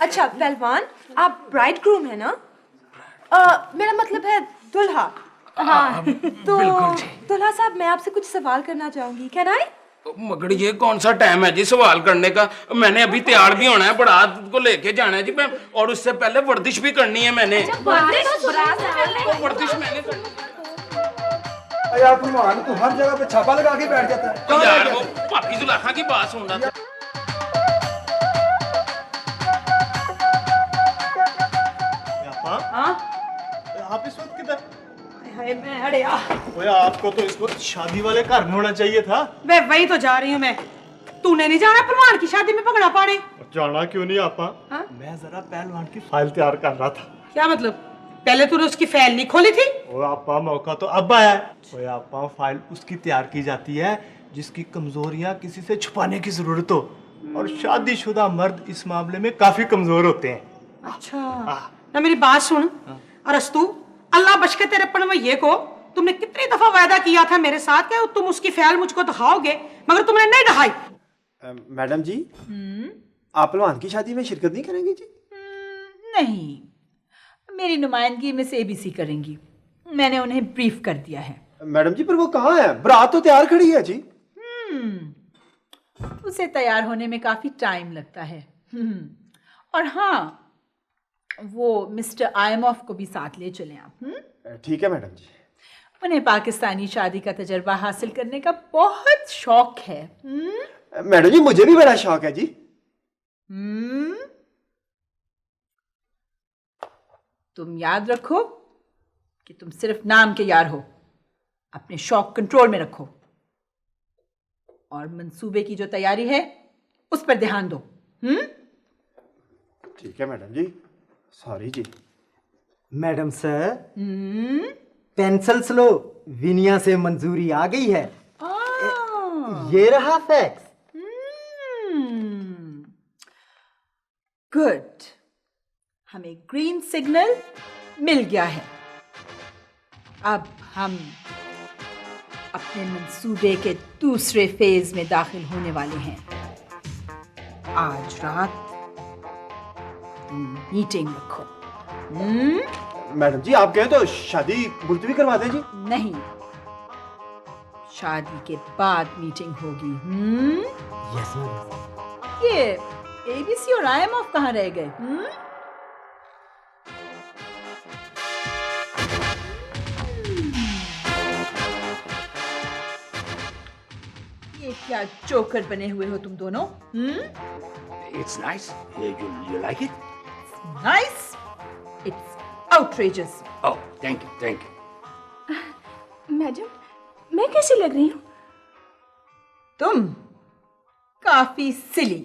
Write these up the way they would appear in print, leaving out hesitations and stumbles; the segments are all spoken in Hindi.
अच्छा पहलवान, आप ब्राइड ग्रूम है ना? मेरा मतलब है दुल्हा। हाँ तो दुल्हा साहब, मैं आपसे कुछ सवाल करना चाहूंगी। Can I? मगर ये कौन सा टाइम है जी सवाल करने का? मैंने अभी तैयार भी होना है, बारात को लेके जाना है जी मैं, और उससे पहले वर्जिश भी करनी है मैंने। वर्जिश मैंने यार पहलवान, तू हर जगह पे छापा लगा के बैठ जाता है। तो यार वो भाभी जुलेखा की बात सुन रहा था। आप इस वक्त किधर? ओए आपको तो इस वक्त शादी वाले घर में होना चाहिए था। मैं वही तो जा रही हूँ मैं। तूने नहीं जाना पहलवान की शादी में पकड़ा पाड़े? जाना क्यों नहीं आपा? मैं जरा पहलवान की फाइल तैयार कर रहा था। क्या मतलब? पहले तूने उसकी फाइल नहीं खोली थी? ओए आपा, मौका तो अब आया है। ओए आपा, फाइल उसकी तैयार की जाती है जिसकी कमजोरियां किसी से छुपाने की जरूरत हो, और शादीशुदा मर्द इस मामले में काफी कमजोर होते हैं। अच्छा ना, मेरी बात सुन। अरस्तु, अल्लाह बच के तेरे पनवैये को, तुमने कितनी दफा वायदा किया था मेरे साथ कि तुम उसकी फाइल मुझको दिखाओगे, मगर तुमने नहीं दिखाई। मैडम जी, आप पहलवान की शादी में शिरकत नहीं करेंगी जी? नहीं, मेरी नुमाइंदगी में से ABC करेंगी। मैंने उन्हें ब्रीफ कर दिया है। मैडम जी, पर वो कहाँ है? बारात तो तैयार खड़ी है जी। उसे तैयार होने में काफी टाइम लगता है। और हाँ, वो मिस्टर आयमॉफ को भी साथ ले चले आप। ठीक है मैडम जी। उन्हें पाकिस्तानी शादी का तजर्बा हासिल करने का बहुत शौक है। मैडम जी, मुझे भी बड़ा शौक है जी। तुम याद रखो कि तुम सिर्फ नाम के यार हो। अपने शौक कंट्रोल में रखो और मंसूबे की जो तैयारी है उस पर ध्यान दो। ठीक है मैडम जी। सॉरी जी। मैडम सर, पेंसिल स्लो, विनिया से मंजूरी आ गई है। ये रहा फैक्स। गुड, हमें ग्रीन सिग्नल मिल गया है। अब हम अपने मंसूबे के दूसरे फेज में दाखिल होने वाले हैं। आज रात मीटिंग रखो। मैडम जी, आप कहें तो शादी मुलतवी करवा दें जी। नहीं, शादी के बाद मीटिंग होगी। Yes madam. ये ABC और IMF कहाँ रह गए? ये क्या जोकर बने हुए हो तुम दोनों? It's nice. You like it? Nice? It's outrageous. Oh, thank you, thank you. Madam, मैं कैसी लग रही हूँ? तुम काफी सिली।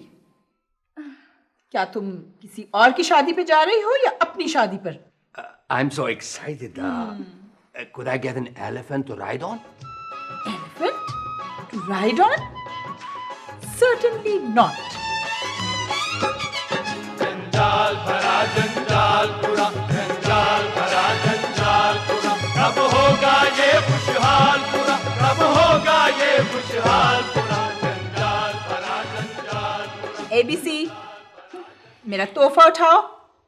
क्या तुम किसी और की शादी पे जा रही हो या अपनी शादी पर? I'm so excited. Could I get an elephant to ride on? Elephant? To ride on? Certainly not. जंजाल भरा जंजाल पूरा, जंजाल भरा जंजाल पूरा, कब होगा ये खुशहाल पूरा, कब होगा ये खुशहाल पूरा, जंजाल भरा जंजाल पूरा। ABC, मेरा तोहफा उठाओ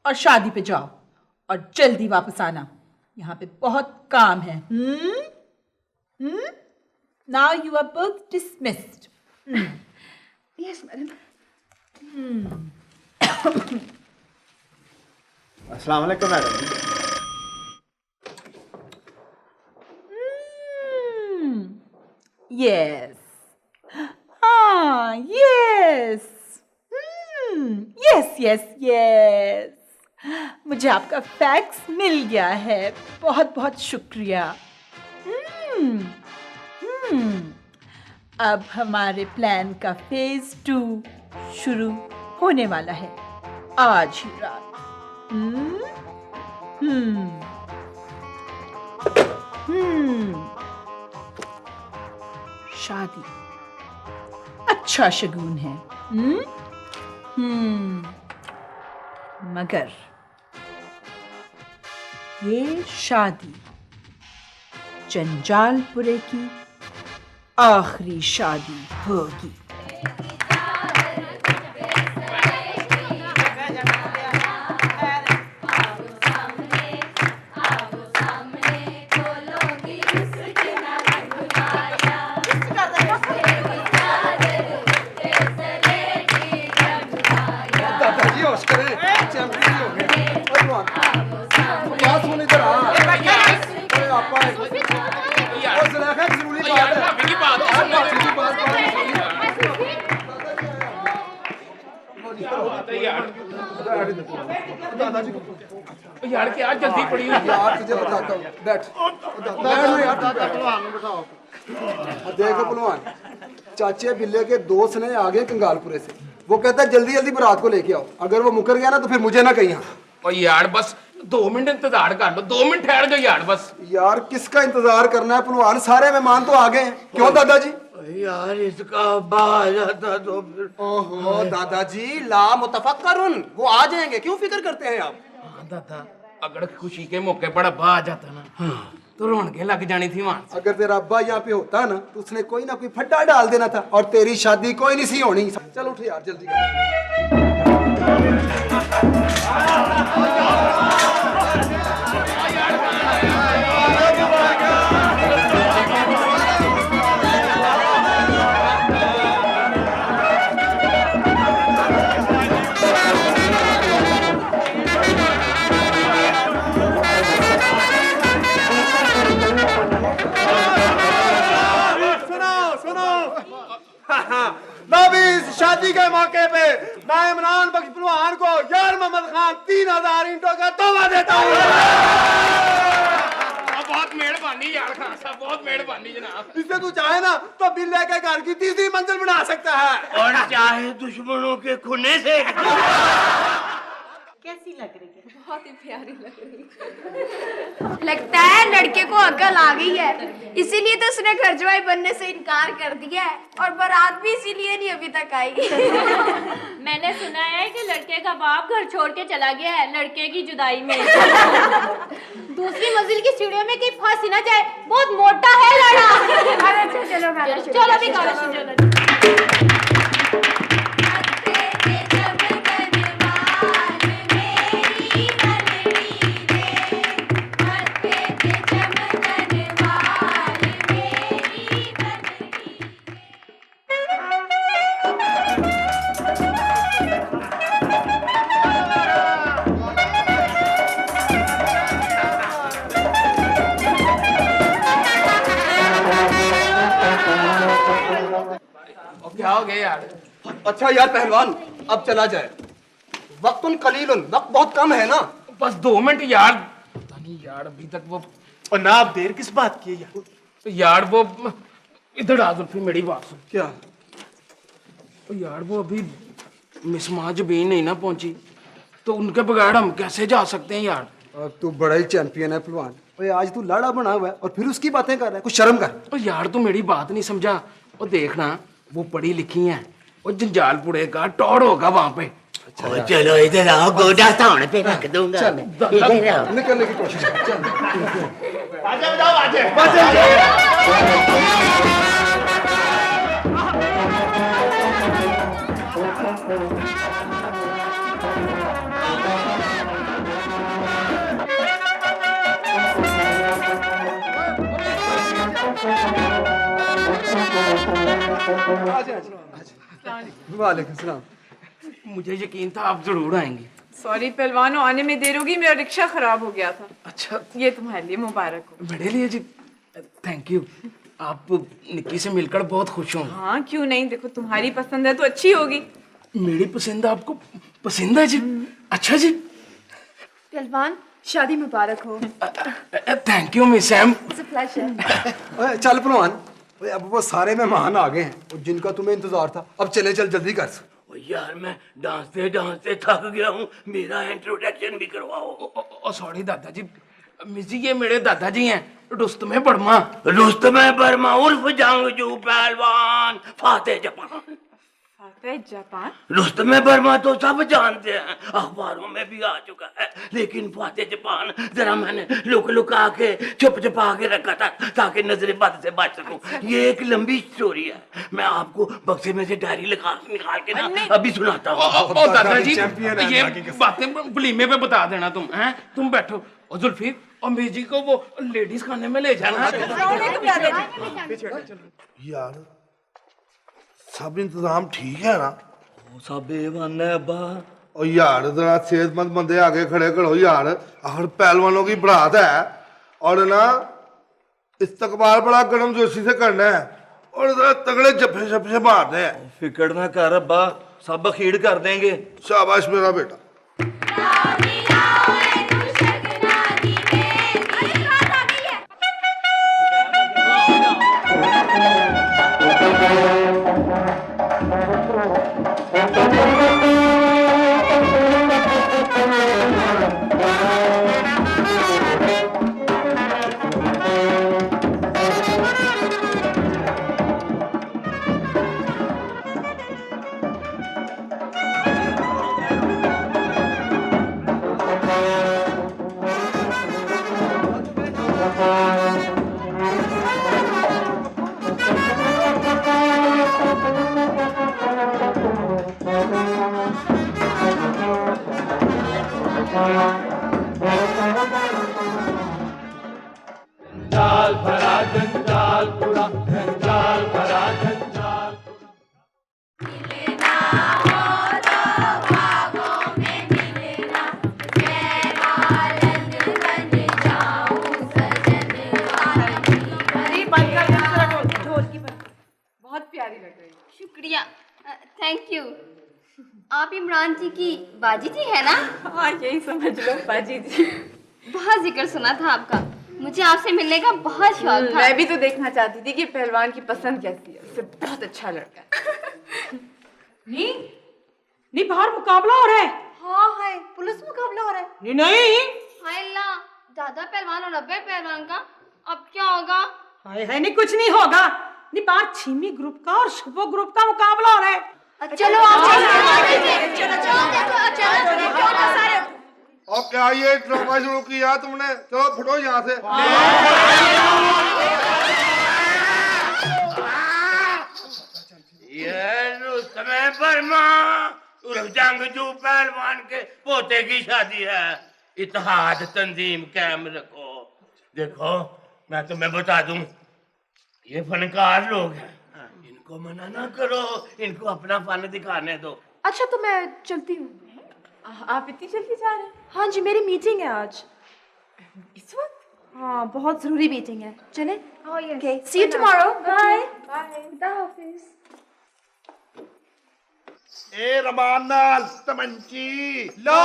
और शादी पे जाओ और जल्दी वापस आना। यहाँ पे बहुत काम है। Now you are both dismissed. Yes madam. अस्सलाम वालेकुम मैडम जी। Yes. Yes. Yes, yes, yes. मुझे आपका फैक्स मिल गया है। बहुत बहुत शुक्रिया। अब हमारे प्लान का फेज 2 शुरू होने वाला है आज ही रात। शादी अच्छा शगुन है। मगर ये शादी जंजालपुरे की आखिरी शादी होगी। शाबाश करें, चैंपियन हो गए। ओए पहलवान, बात सुन इधर आ। ओए आपा, ओ सुलेखा एक जरूरी बात है। भाभी की बात तो सुनो। भाभी की बात सुनो। दादाजी को यार क्या जल्दी पड़ी हुई है। यार तुझे बताता हूँ, बैठ बैठ ना यार, पहलवान बताओ। देखो पहलवान, चाचे बिल्ले के दोस्त ने आ गए कंगालपुरे से। वो कहता है जल्दी जल्दी बारात को लेके आओ, अगर वो मुकर गया ना तो फिर मुझे ना कहीं। और यार बस 2 मिनट इंतजार कर लो, 2 मिनट ठहर जाओ यार बस। यार किसका इंतजार करना है पहलवान, सारे मेहमान तो आ गए हैं। क्यों दादाजी? यार इसका अब्बा आ जाता तो फिर। ओहो दादाजी, ला मुतफक्करुन, वो आ जाएंगे, क्यों फिक्र करते हैं आप? हाँ दादा, अगर खुशी के मौके पर अब्बा आ जाता ना तो रौनकें लग जानी थी वहां से। अगर तेरा अब्बा यहाँ पे होता ना तो उसने कोई ना कोई फड्डा डाल देना था और तेरी शादी कोई नहीं सी होनी। चल उठ यार जल्दी कर। मैं इस शादी के मौके पे मैं इमरान बख्श पहलवान को यार मोहम्मद खान 3000 ईंटों का तोहफा देता हूँ। बहुत मेहरबानी यार खान साहब, बहुत मेहरबानी जनाब। इससे तू चाहे ना तो बिल्ले के घर की 3री मंजिल बना सकता है। और चाहे दुश्मनों के खुने से। कैसी लग रही है? बहुत ही प्यारी लग रही है। लगता है लड़के को अकल आ गई है, इसीलिए तो उसने घर जवाई बनने से इनकार कर दिया है और बारात भी इसीलिए नहीं अभी तक आई। मैंने सुना है कि लड़के का बाप घर छोड़ के चला गया है लड़के की जुदाई में। दूसरी मंजिल की सीढ़ियों में कहीं फंस ही ना जाए, बहुत मोटा है लड़ा। अरे चलो चलो भी गाना चलो। क्या हो गया यार? अच्छा यार पहलवान, अब चला जाए, वक्तुन कलीलुन, वक्त बहुत कम है ना। बस 2 मिनट यार। पता नहीं यार अभी तक वो। और ना आप देर किस बात की है यार? यार वो इधर आ जुल्फी, मेरी बात सुन। क्या? यार वो अभी मिसमाज भी नहीं ना पहुंची, तो उनके बगैर हम कैसे जा सकते हैं यार? अब तू बड़ा ही चैंपियन है पहलवान। ओए आज तू लाड़ा बना हुआ है और फिर उसकी बातें कर रहा है, कुछ शर्म कर। ओ यार तू मेरी बात नहीं समझा। वो देखना, वो पढ़ी लिखी हैं, वो जंजालपुरे का टॉड होगा वहां पे। अच्छा, चलो इधर आओ, गोदा थान पे रख दूंगा। इधर आओ। निकलने की कोशिश कर। चल। बाजे बजाओ, बाजे। वालेकुम सलाम। मुझे यकीन था आप जरूर आएंगे। सॉरी पहलवानों, आने में देर होगी, मेरा रिक्शा खराब हो गया था। अच्छा, ये तुम्हारे लिए मुबारक हो। मेरे लिए जी थैंक यू। आप निक्की से मिलकर बहुत खुश हूँ। हाँ क्यों नहीं, देखो तुम्हारी पसंद है तो अच्छी होगी। मेरी पसंद आपको पसंद है जी? अच्छा जी। पहलवान शादी मुबारक हो। Thank you miss Sam. It's a pleasure. ओए चल पहलवान, ओए अब वो सारे मेहमान आ गए हैं और जिनका तुम्हें इंतजार था। अब चले, चल जल्दी कर। यार मैं डांसते डांसते थक गया हूँ, मेरा इंट्रोडक्शन भी करवाओ। सॉरी दादाजी। मिस जी ये मेरे दादाजी हैं, रुस्तमे बर्मा। रुस्तमे बर्मा उर्फ जंगजू पहलवान Fateh Japan. Fateh Japan? रुस्तमे Burma तो सब जानते हैं, अखबारों में भी आ चुका है, लेकिन फातेह जापान जरा मैंने लुका के छुप छुपा के रखा था ताकि नजरे बद से बच सकूं। ये एक लंबी स्टोरी है, मैं आपको बक्से में से डायरी निकाल के ना अभी सुनाता हूँ। दादाजी ये बातें वलीमे पे बता देना तुम हैं। तुम बैठो और जुल्फी और मिस जी को वो लेडीज खाने में ले जाना। यार सब इंतजाम ठीक है ना? सब ए1 है अब्बा। और यार जरा सेहतमंद बंदे आगे खड़े करो यार, आखिर पहलवानों की बरात है और ना इस्तकबाल बड़ा गर्म जोशी से करना है और जरा तगड़े जफे शफे मारने हैं। फिक्र ना कर अब्बा, सब अखीड़ कर देंगे। शाबाश मेरा बेटा। जंजाल भरा जंजाल पूरा, जंजाल भरा जंजाल बहुत प्यारी लग रही है। शुक्रिया, थैंक यू। आप इमरान जी की बाजी जी है ना? हाँ यही समझ लो, बाजी जी। बहुत जिक्र सुना था आपका, मुझे आपसे मिलने का बहुत शौक था। मैं भी तो देखना चाहती थी कि पहलवान की पसंद कैसी है, उससे बहुत अच्छा लड़का है। नहीं बाहर मुकाबला हो रहा है। हाँ है, पुलिस मुकाबला हो रहा है। नहीं हाय अल्लाह, दादा पहलवान और अब्बे पहलवान का अब क्या होगा? हाय हाय, नहीं कुछ नहीं होगा। नहीं बाहर छीमी ग्रुप का और शुभो ग्रुप का मुकाबला हो रहा है। चलो चलो सारे। और क्या ये ड्रामा शुरू किया तुमने? चलो फुटो यहाँ से। रुस्तमे वर्मा उर्फ जंगजू पहलवान के पोते की शादी है। इत्तेहाद तंजीम कायम रखो। देखो मैं तुम्हें बता दूं, ये फनकार लोग हैं, इनको मना ना करो, इनको अपना फन दिखाने दो। अच्छा तो मैं चलती हूँ। आप इतनी जल्दी जा रहे हैं? हाँ जी, मेरी मीटिंग है आज। इस वक्त? हाँ, बहुत जरूरी मीटिंग है। चले? Okay, see you tomorrow. Bye bye. ए रमान नाल तमंची लो,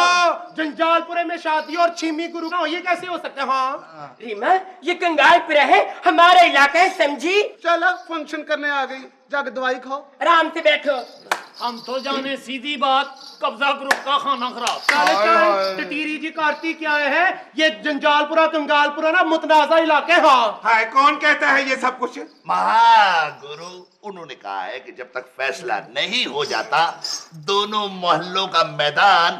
जंजालपुरे में शादी और छीमी गुरु का ये कैसे हो सकता है? हाँ रीमा, ये कंगालपुरा है, हमारा इलाका है, समझी? चलो फंक्शन करने आ गई, जाके दवाई खाओ, आराम से बैठो। हम तो जाने सीधी बात, कब्जा ग्रुप का खाना खराब। चल टटीरी जी कार्तिक क्या है? ये जंजालपुरा कंगालपुरा ना मुतनाजा इलाके। हाँ हाय, कौन कहता है ये सब कुछ? महागुरु उन्होंने कहा है कि जब तक फैसला नहीं हो जाता दोनों मोहल्लों का मैदान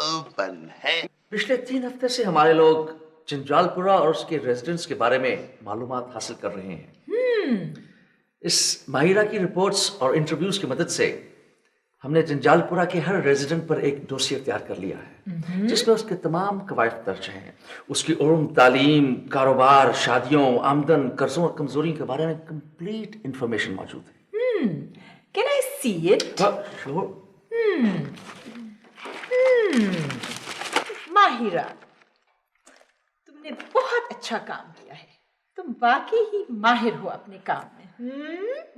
ओपन है। पिछले 3 हफ्ते से हमारे लोग जंजालपुरा और उसके रेजिडेंट्स के बारे में मालूमात हासिल कर रहे हैं। इस माहिरा की रिपोर्ट्स और इंटरव्यूज की मदद से हमने जंजालपुरा के हर रेजिडेंट पर एक डोसियर तैयार कर लिया है, जिसमें उसके तमाम कवायद दर्ज हैं। उसकी उम्र, तालीम, कारोबार, शादियों, आमदन, कर्जों और कमजोरी के बारे में कंप्लीट इंफॉर्मेशन मौजूद है। Can I see it? Sure. Mahira, तुमने बहुत अच्छा काम किया है। तुम वाकई ही माहिर हो अपने काम में।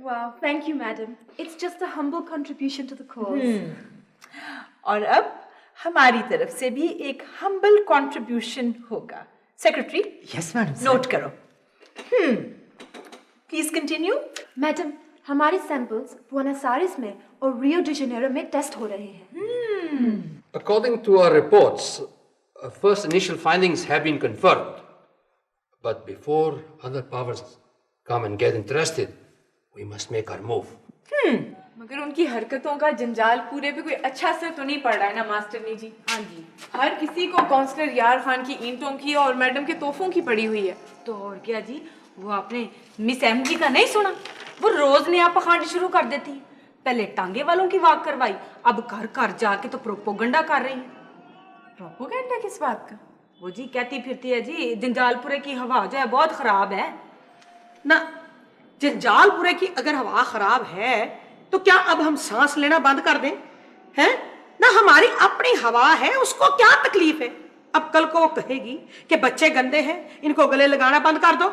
Wow, thank you, madam. It's just a humble contribution to the cause. और अब हमारी तरफ से भी एक हम्बल कंट्रीब्यूशन होगा। सेक्रेटरी, यस मैडम, नोट करो। Please continue. मैडम, हमारे सैंपल्स बुएनोस आयर्स में और रियो डी जेनेरो में टेस्ट हो रहे हैं। According to our reports, first initial findings have been confirmed. But before other powers come and get interested, we must make our move. मगर उनकी हरकतों का जंजालपुरे पे कोई अच्छा असर तो नहीं पड़ रहा है ना मास्टरनी जी? हाँ जी, हर किसी को काउंसलर यार खान की ईंटों की और मैडम के तोहफों की पड़ी हुई है। तो और क्या जी, वो आपने मिस एम जी का नहीं सुना? वो रोज नया पखांड शुरू कर देती है। पहले टांगे वालों की वाक करवाई, अब घर घर जाके तो प्रोपोगंडा कर रही है। प्रोपोगंडा किस बात का? वो जी कहती फिरती है जी जंजालपुरे की हवा जो है बहुत खराब है ना। जंजालपुरे की अगर हवा खराब है तो क्या अब हम सांस लेना बंद कर दें? हैं ना, हमारी अपनी हवा है उसको क्या तकलीफ है? अब कल को वो कहेगी कि बच्चे गंदे हैं, इनको गले लगाना बंद कर दो।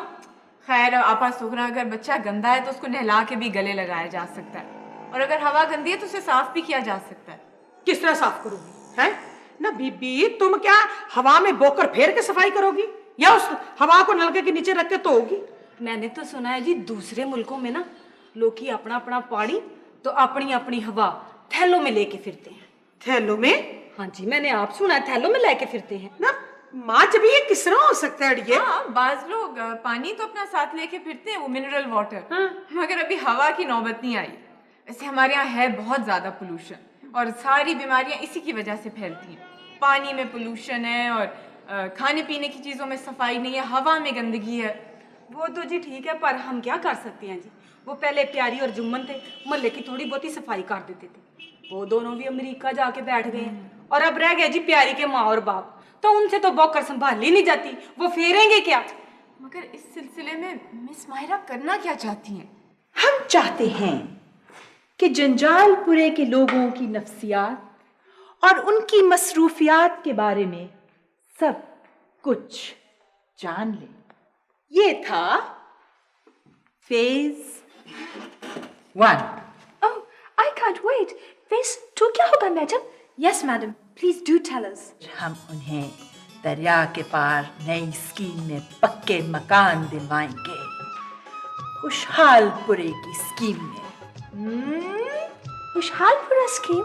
खैर आपा सुगरा, अगर बच्चा गंदा है तो उसको नहला के भी गले लगाया जा सकता है, और अगर हवा गंदी है तो उसे साफ भी किया जा सकता है। किस तरह साफ करोगी? हैं ना बीबी, तुम क्या हवा में बोकर फेर के सफाई करोगी या उस हवा को नलके के नीचे रख के धोओगी? मैंने तो सुना है जी दूसरे मुल्कों में ना लोग अपना अपना पानी तो अपनी अपनी हवा थैलों में लेके फिरते हैं। थैलों में? हाँ जी, मैंने आप सुना है थैलों में लेके फिरते हैं ना। माँ जब ये किस तरह हो सकता है अड़िए? हाँ, बाज लोग पानी तो अपना साथ लेके फिरते हैं, वो मिनरल वाटर। मगर अभी हवा की नौबत नहीं आई। वैसे हमारे यहाँ है बहुत ज्यादा पोल्यूशन और सारी बीमारियां इसी की वजह से फैलती हैं। पानी में पोल्यूशन है और खाने पीने की चीजों में सफाई नहीं है, हवा में गंदगी है। वो तो जी ठीक है, पर हम क्या कर सकते हैं जी। वो पहले प्यारी और जुम्मन थे, मोहल्ले की थोड़ी बहुत ही सफाई कर देते थे। वो दोनों भी अमेरिका जाके बैठ गए हैं और अब रह गए जी प्यारी के माँ और बाप। तो उनसे तो बौकर संभाल ही नहीं जाती, वो फेरेंगे क्या? मगर इस सिलसिले में मिस माहिरा करना क्या चाहती हैं? हम चाहते हैं कि जंजालपुरे के लोगों की नफ्सियात और उनकी मसरूफियात के बारे में सब कुछ जान लें। ये था phase 1। Oh, I can't wait. Phase 2 क्या होगा madam? Yes, madam. Please do tell us. हम उन्हें दरिया के पार नई स्कीम में पक्के मकान दिलवाएंगे, खुशहालपुरे की स्कीम में। खुशहालपुरा स्कीम?